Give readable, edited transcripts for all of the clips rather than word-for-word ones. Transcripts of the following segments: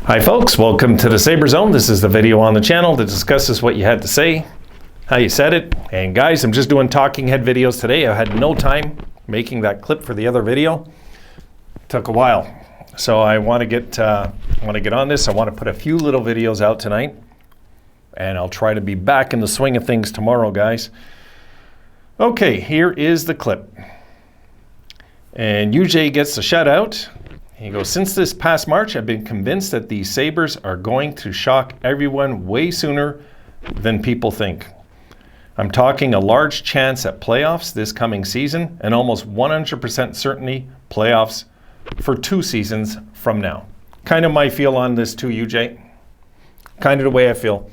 Hi folks, welcome to the Sabre Zone. This is the video on the channel that discusses what you had to say, how you said it. And guys, I'm just doing talking head videos today. I had no time making that clip for the other video. It took a while. So I want to get on this. I want to put a few little videos out tonight. And I'll try to be back in the swing of things tomorrow, guys. Okay, here is the clip. And UJ gets the shutout. He goes, since this past March, I've been convinced that the Sabres are going to shock everyone way sooner than people think. I'm talking a large chance at playoffs this coming season and almost 100% certainty playoffs for 2 seasons from now. Kind of my feel on this too, UJ. Kind of the way I feel.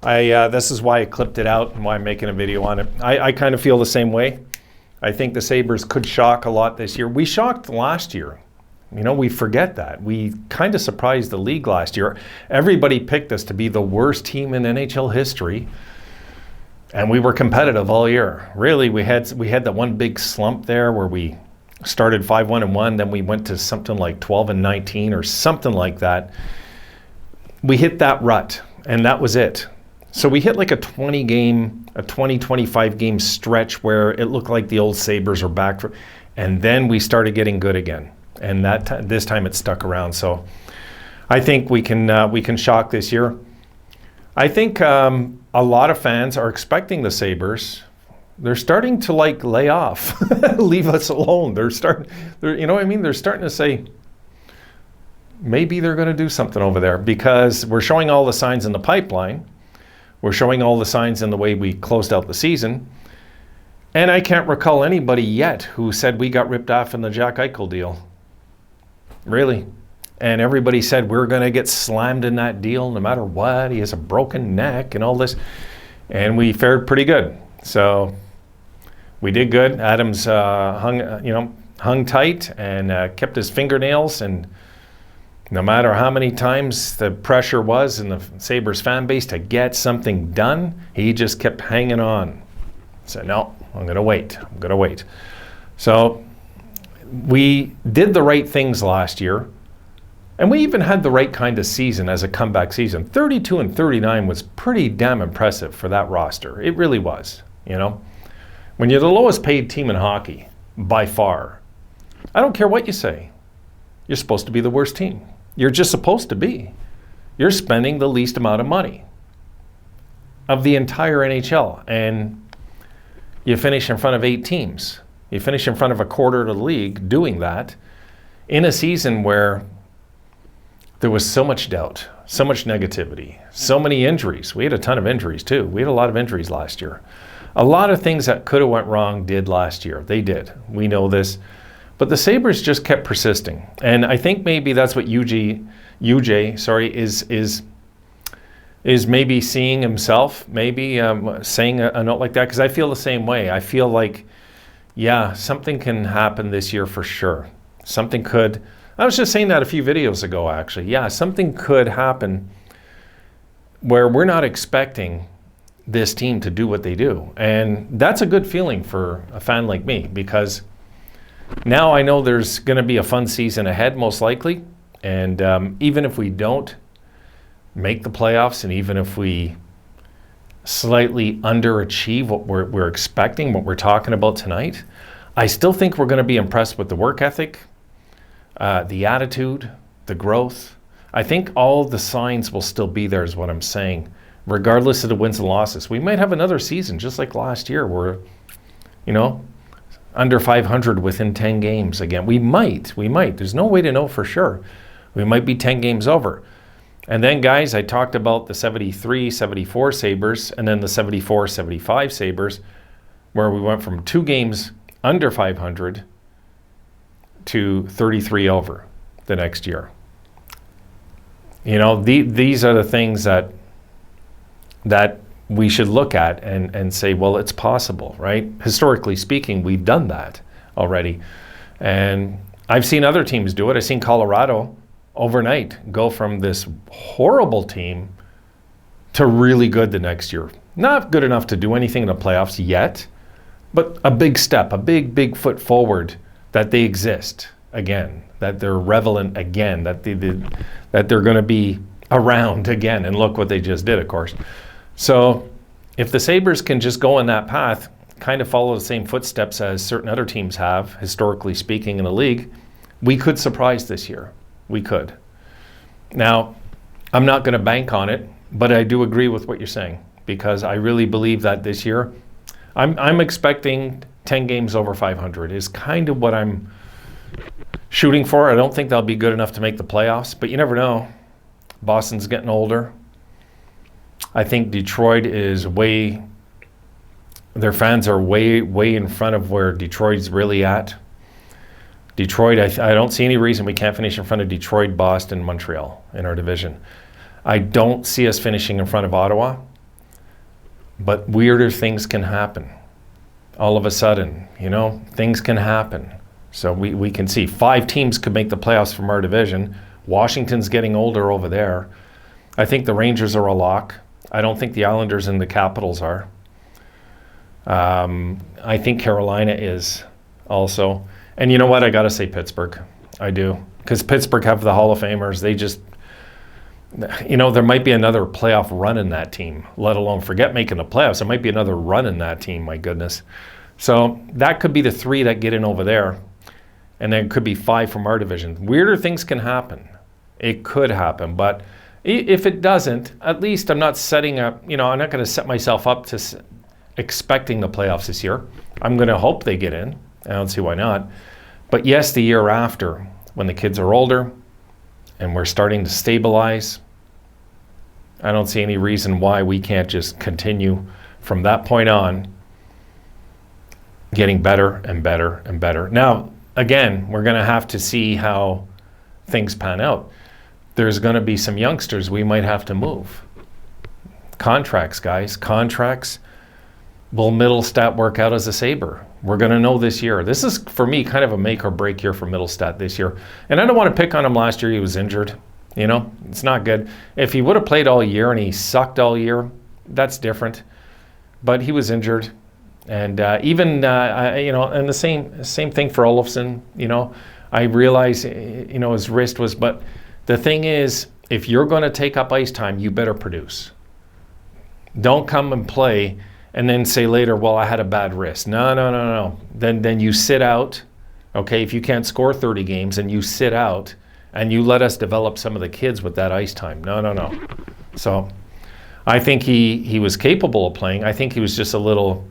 This is why I clipped it out and why I'm making a video on it. I kind of feel the same way. I think the Sabres could shock a lot this year. We shocked last year. You know, we forget that. We kind of surprised the league last year. Everybody picked us to be the worst team in NHL history, and we were competitive all year. Really, we had that one big slump there where we started 5-1-1, then we went to something like 12-19 or something like that. We hit that rut, and that was it. So we hit like a 20-25 game stretch where it looked like the old Sabres were back, and then we started getting good again. And this time it stuck around. So I think we can shock this year. I think a lot of fans are expecting the Sabres. They're starting to lay off, leave us alone. They're you know what I mean? They're starting to say maybe they're going to do something over there because we're showing all the signs in the pipeline. We're showing all the signs in the way we closed out the season. And I can't recall anybody yet who said we got ripped off in the Jack Eichel deal. Really. And everybody said we're going to get slammed in that deal no matter what. He has a broken neck and all this. And we fared pretty good. So we did good. Adams hung tight and kept his fingernails. And no matter how many times the pressure was in the Sabres fan base to get something done, he just kept hanging on. Said, no, I'm going to wait. I'm going to wait. So we did the right things last year, and we even had the right kind of season as a comeback season. 32-39 was pretty damn impressive for that roster. It really was, you know. When you're the lowest paid team in hockey, by far, I don't care what you say, you're supposed to be the worst team. You're just supposed to be. You're spending the least amount of money of the entire NHL, and you finish in front of 8 teams. You finish in front of a quarter of the league doing that in a season where there was so much doubt, so much negativity, so many injuries. We had a ton of injuries too. We had a lot of injuries last year. A lot of things that could have went wrong did last year. They did. We know this. But the Sabres just kept persisting. And I think maybe that's what UJ is maybe seeing himself, maybe saying a note like that, because I feel the same way. I feel like, yeah, something can happen this year for sure. Something could. I was just saying that a few videos ago, actually. Yeah, something could happen where we're not expecting this team to do what they do. And that's a good feeling for a fan like me, because now I know there's going to be a fun season ahead, most likely. And even if we don't make the playoffs, and even if we slightly underachieve what we're expecting, what we're talking about tonight, I still think we're going to be impressed with the work ethic, the attitude, the growth. I think all the signs will still be there, is what I'm saying, regardless of the wins and losses. We might have another season just like last year where, you know, under 500 within 10 games again. We might. There's no way to know for sure. We might be 10 games over. And then, guys, I talked about the 73-74 Sabres and then the 74-75 Sabres, where we went from 2 games under 500 to 33 over the next year. You know, these are the things that we should look at and say, well, it's possible, right? Historically speaking, we've done that already. And I've seen other teams do it. I've seen Colorado overnight go from this horrible team to really good the next year. Not good enough to do anything in the playoffs yet, but a big step, a big foot forward that they exist. again, that they're relevant again, that they're going to be around again. And look what they just did, of course. So if the Sabres can just go in that path, kind of follow the same footsteps as certain other teams have, historically speaking, in the league, we could surprise this year. We could. Now, I'm not going to bank on it, but I do agree with what you're saying, because I really believe that this year, I'm expecting 10 games over 500 is kind of what I'm shooting for. I don't think they'll be good enough to make the playoffs, but you never know. Boston's getting older. I think Detroit is their fans are way in front of where Detroit's really at. Detroit, I don't see any reason we can't finish in front of Detroit, Boston, Montreal in our division. I don't see us finishing in front of Ottawa, but weirder things can happen. All of a sudden, things can happen. So we can see 5 teams could make the playoffs from our division. Washington's getting older over there. I think the Rangers are a lock. I don't think the Islanders and the Capitals are. I think Carolina is also. And you know what? I got to say Pittsburgh. I do. Because Pittsburgh have the Hall of Famers. They just, there might be another playoff run in that team, let alone forget making the playoffs. There might be another run in that team, my goodness. So that could be the 3 that get in over there. And then it could be 5 from our division. Weirder things can happen. It could happen. But if it doesn't, at least I'm not setting up, I'm not going to set myself up to expecting the playoffs this year. I'm going to hope they get in. I don't see why not. But yes, the year after, when the kids are older and we're starting to stabilize, I don't see any reason why we can't just continue from that point on getting better and better and better. Now, again, we're going to have to see how things pan out. There's going to be some youngsters we might have to move. Contracts, guys. Contracts. Will Middlestat work out as a Sabre? We're going to know this year. This is, for me, kind of a make or break year for Middlestat this year. And I don't want to pick on him last year. He was injured. It's not good. If he would have played all year and he sucked all year, that's different. But he was injured. And and the same thing for Olofsson. I realize, his wrist was, but the thing is, if you're going to take up ice time, you better produce. Don't come and play and then say later, well, I had a bad wrist. No. Then you sit out, okay? If you can't score 30 games and you sit out and you let us develop some of the kids with that ice time. No. So I think he was capable of playing. I think he was just a little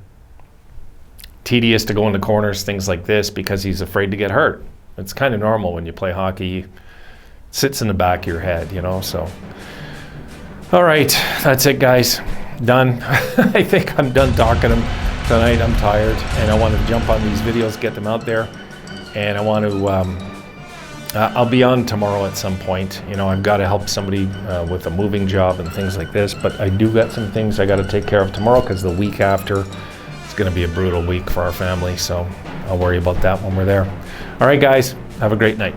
tedious to go into corners, things like this, because he's afraid to get hurt. It's kind of normal when you play hockey. It sits in the back of your head, so. All right, that's it, guys. Done. I think I'm done talking to them tonight. I'm tired, and I want to jump on these videos, get them out there, and I want to. I'll be on tomorrow at some point. I've got to help somebody with a moving job and things like this, but I do got some things I got to take care of tomorrow, because the week after, it's going to be a brutal week for our family. So I'll worry about that when we're there. All right, guys. Have a great night.